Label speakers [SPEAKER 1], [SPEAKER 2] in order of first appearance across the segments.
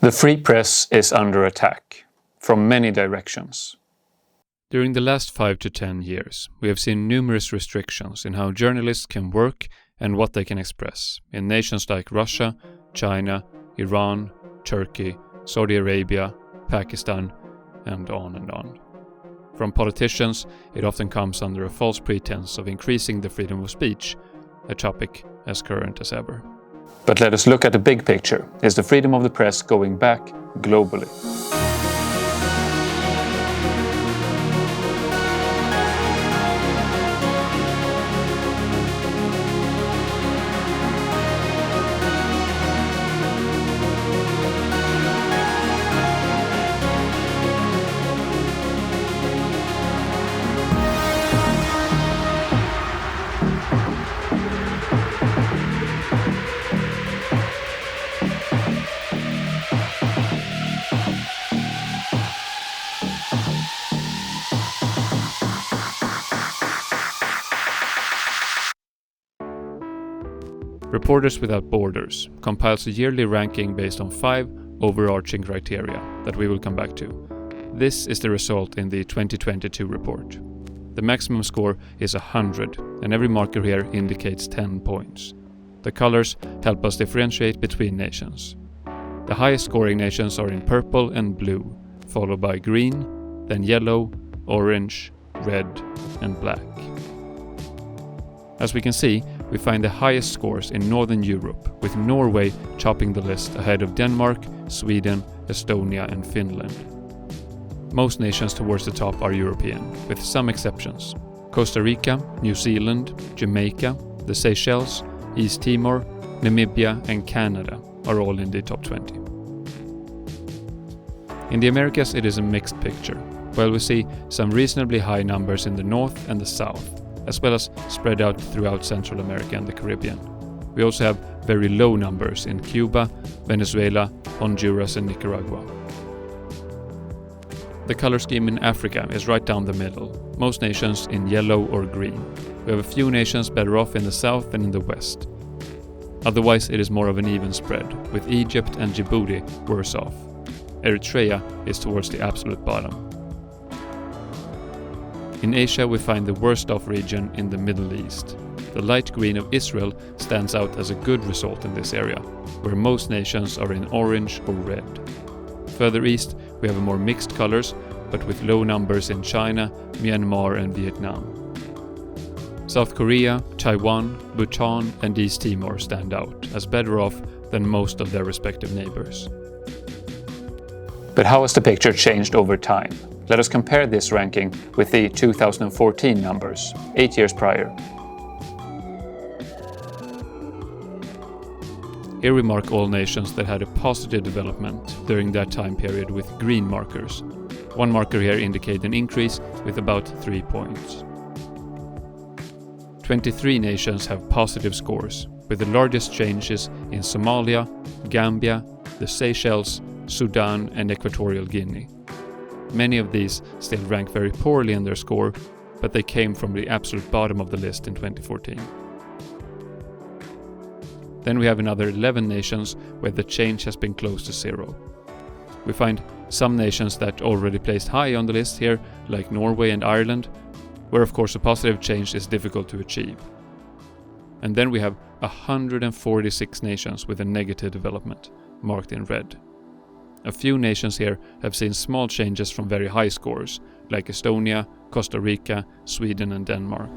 [SPEAKER 1] The free press is under attack from many directions.
[SPEAKER 2] During the last 5 to 10 years, we have seen numerous restrictions in how journalists can work and what they can express in nations like Russia, China, Iran, Turkey, Saudi Arabia, Pakistan, and on and on. From politicians, it often comes under a false pretense of increasing the freedom of speech, a topic as current as ever.
[SPEAKER 1] But let us look at the big picture. Is the freedom of the press going back globally?
[SPEAKER 2] Reporters Without Borders compiles a yearly ranking based on 5 overarching criteria that we will come back to. This is the result in the 2022 report. The maximum score is 100, and every marker here indicates 10 points. The colors help us differentiate between nations. The highest scoring nations are in purple and blue, followed by green, then yellow, orange, red, and black. As we can see, we find the highest scores in Northern Europe, with Norway topping the list ahead of Denmark, Sweden, Estonia, and Finland. Most nations towards the top are European, with some exceptions. Costa Rica, New Zealand, Jamaica, the Seychelles, East Timor, Namibia, and Canada are all in the top 20. In the Americas, it is a mixed picture, while we see some reasonably high numbers in the north and the south, as well as spread out throughout Central America and the Caribbean. We also have very low numbers in Cuba, Venezuela, Honduras, and Nicaragua. The color scheme in Africa is right down the middle, most nations in yellow or green. We have a few nations better off in the south and in the west. Otherwise, it is more of an even spread, with Egypt and Djibouti worse off. Eritrea is towards the absolute bottom. In Asia, we find the worst off region in the Middle East. The light green of Israel stands out as a good result in this area, where most nations are in orange or red. Further east, we have more mixed colors, but with low numbers in China, Myanmar, and Vietnam. South Korea, Taiwan, Bhutan, and East Timor stand out as better off than most of their respective neighbors.
[SPEAKER 1] But how has the picture changed over time? Let us compare this ranking with the 2014 numbers, 8 years prior.
[SPEAKER 2] Here we mark all nations that had a positive development during that time period with green markers. One marker here indicates an increase with about 3 points. 23 nations have positive scores, with the largest changes in Somalia, Gambia, the Seychelles, Sudan, and Equatorial Guinea. Many of these still rank very poorly in their score, but they came from the absolute bottom of the list in 2014. Then we have another 11 nations where the change has been close to zero. We find some nations that already placed high on the list here, like Norway and Ireland, where of course a positive change is difficult to achieve. And then we have 146 nations with a negative development, marked in red. A few nations here have seen small changes from very high scores, like Estonia, Costa Rica, Sweden, and Denmark.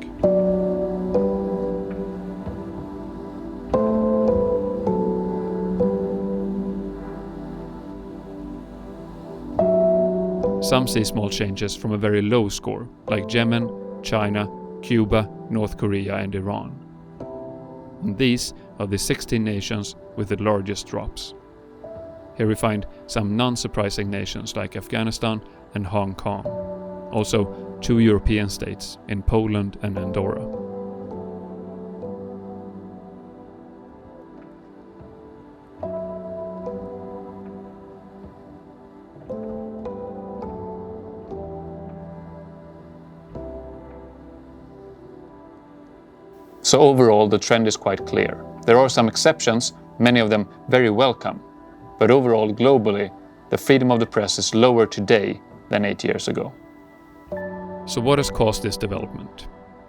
[SPEAKER 2] Some see small changes from a very low score, like Yemen, China, Cuba, North Korea, and Iran. And these are the 16 nations with the largest drops. Here we find some non-surprising nations like Afghanistan and Hong Kong. Also 2 European states in Poland and Andorra.
[SPEAKER 1] So overall, the trend is quite clear. There are some exceptions, many of them very welcome. but overall, globally, the freedom of the press is lower today than 8 years ago.
[SPEAKER 2] So what has caused this development?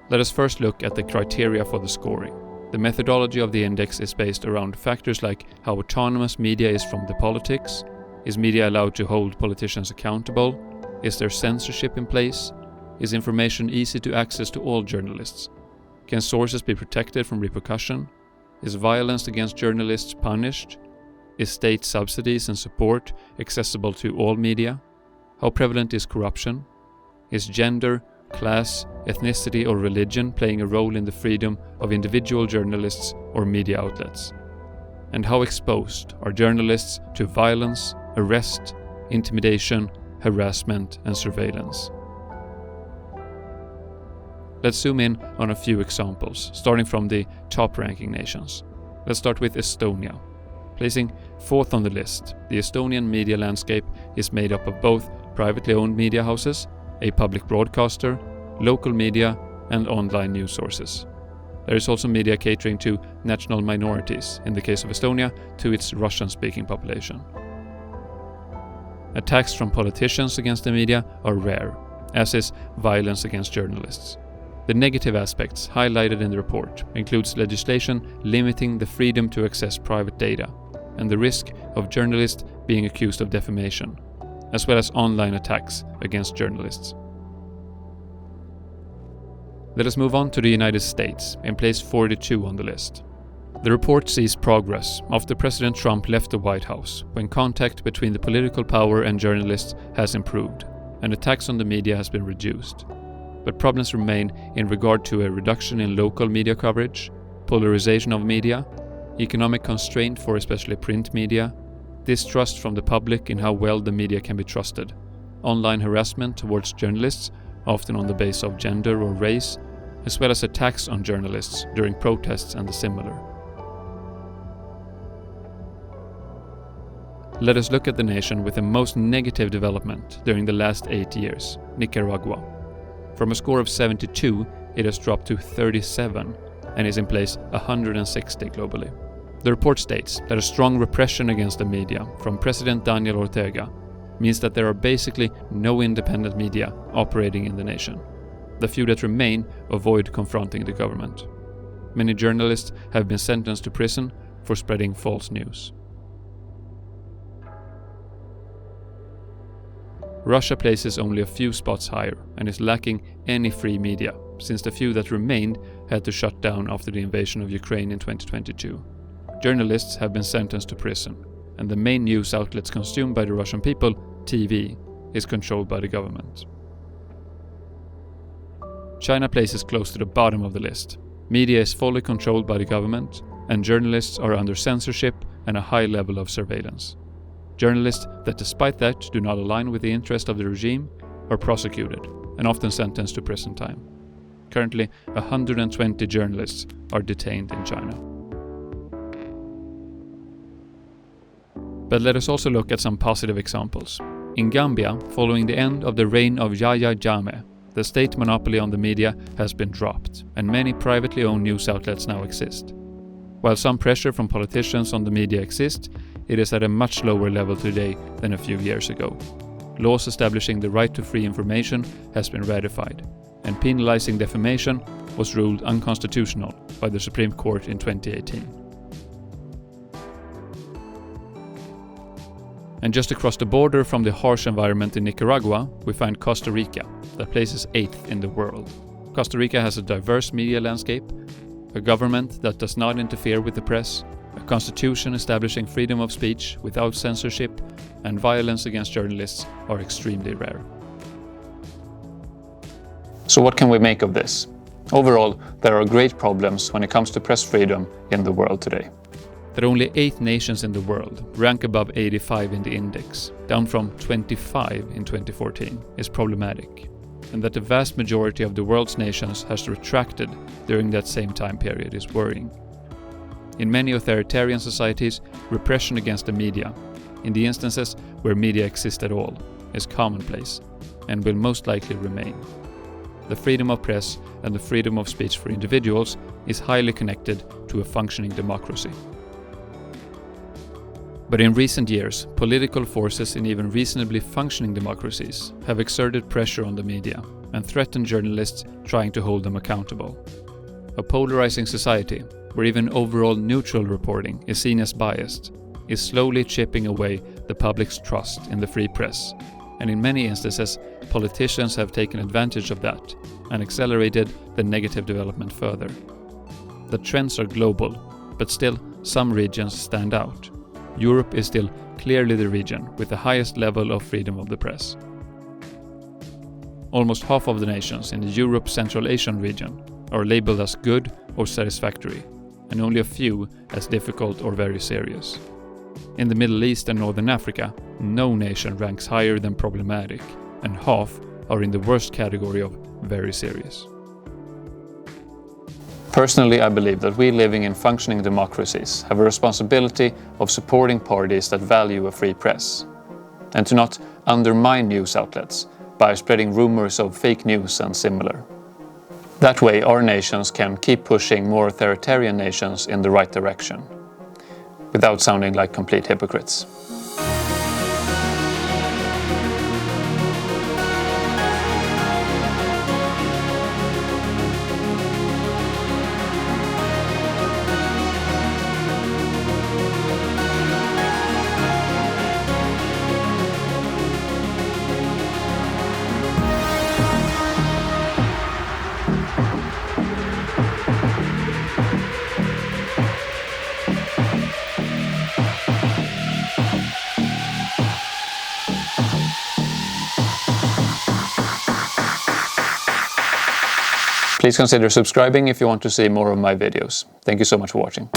[SPEAKER 2] Let us first look at the criteria for the scoring. The methodology of the index is based around factors like how autonomous media is from the politics. Is media allowed to hold politicians accountable? Is there censorship in place? Is information easy to access to all journalists? Can sources be protected from repercussion? Is violence against journalists punished? Is state subsidies and support accessible to all media? How prevalent is corruption? Is gender, class, ethnicity or religion playing a role in the freedom of individual journalists or media outlets? And how exposed are journalists to violence, arrest, intimidation, harassment and surveillance? Let's zoom in on a few examples, starting from the top-ranking nations. Let's start with Estonia. Placing 4th on the list, the Estonian media landscape is made up of both privately owned media houses, a public broadcaster, local media, and online news sources. There is also media catering to national minorities, in the case of Estonia, to its Russian-speaking population. Attacks from politicians against the media are rare, as is violence against journalists. The negative aspects highlighted in the report includes legislation limiting the freedom to access private data, and the risk of journalists being accused of defamation, as well as online attacks against journalists. Let us move on to the United States, in place 42 on the list. The report sees progress after President Trump left the White House, when contact between the political power and journalists has improved, and attacks on the media has been reduced. But problems remain in regard to a reduction in local media coverage, polarization of media, economic constraint for especially print media, distrust from the public in how well the media can be trusted, online harassment towards journalists, often on the basis of gender or race, as well as attacks on journalists during protests and the similar. Let us look at the nation with the most negative development during the last 8 years, Nicaragua. From a score of 72, it has dropped to 37 and is in place 160 globally. The report states that a strong repression against the media from President Daniel Ortega means that there are basically no independent media operating in the nation. The few that remain avoid confronting the government. Many journalists have been sentenced to prison for spreading false news. Russia places only a few spots higher and is lacking any free media, since the few that remained had to shut down after the invasion of Ukraine in 2022. Journalists have been sentenced to prison, and the main news outlets consumed by the Russian people, TV, is controlled by the government. China places close to the bottom of the list. Media is fully controlled by the government, and journalists are under censorship and a high level of surveillance. Journalists that despite that do not align with the interest of the regime are prosecuted and often sentenced to prison time. Currently, 120 journalists are detained in China. But let us also look at some positive examples. In Gambia, following the end of the reign of Yahya Jammeh, the state monopoly on the media has been dropped, and many privately owned news outlets now exist. While some pressure from politicians on the media exists, it is at a much lower level today than a few years ago. Laws establishing the right to free information has been ratified, and penalizing defamation was ruled unconstitutional by the Supreme Court in 2018. And just across the border from the harsh environment in Nicaragua, we find Costa Rica, that places 8th in the world. Costa Rica has a diverse media landscape, a government that does not interfere with the press, a constitution establishing freedom of speech without censorship, and violence against journalists are extremely rare.
[SPEAKER 1] So what can we make of this? Overall, there are great problems when it comes to press freedom in the world today.
[SPEAKER 2] That only 8 nations in the world rank above 85 in the index, down from 25 in 2014, is problematic, and that the vast majority of the world's nations has retracted during that same time period is worrying. In many authoritarian societies, repression against the media, in the instances where media exist at all, is commonplace and will most likely remain. The freedom of press and the freedom of speech for individuals is highly connected to a functioning democracy. But in recent years, political forces in even reasonably functioning democracies have exerted pressure on the media and threatened journalists trying to hold them accountable. A polarizing society, where even overall neutral reporting is seen as biased, is slowly chipping away the public's trust in the free press, and in many instances, politicians have taken advantage of that and accelerated the negative development further. The trends are global, but still some regions stand out. Europe is still clearly the region with the highest level of freedom of the press. Almost half of the nations in the Europe-Central Asian region are labeled as good or satisfactory, and only a few as difficult or very serious. In the Middle East and Northern Africa, no nation ranks higher than problematic, and half are in the worst category of very serious.
[SPEAKER 1] Personally, I believe that we living in functioning democracies have a responsibility of supporting parties that value a free press, and to not undermine news outlets by spreading rumors of fake news and similar. That way, our nations can keep pushing more authoritarian nations in the right direction, without sounding like complete hypocrites. Please consider subscribing if you want to see more of my videos. Thank you so much for watching.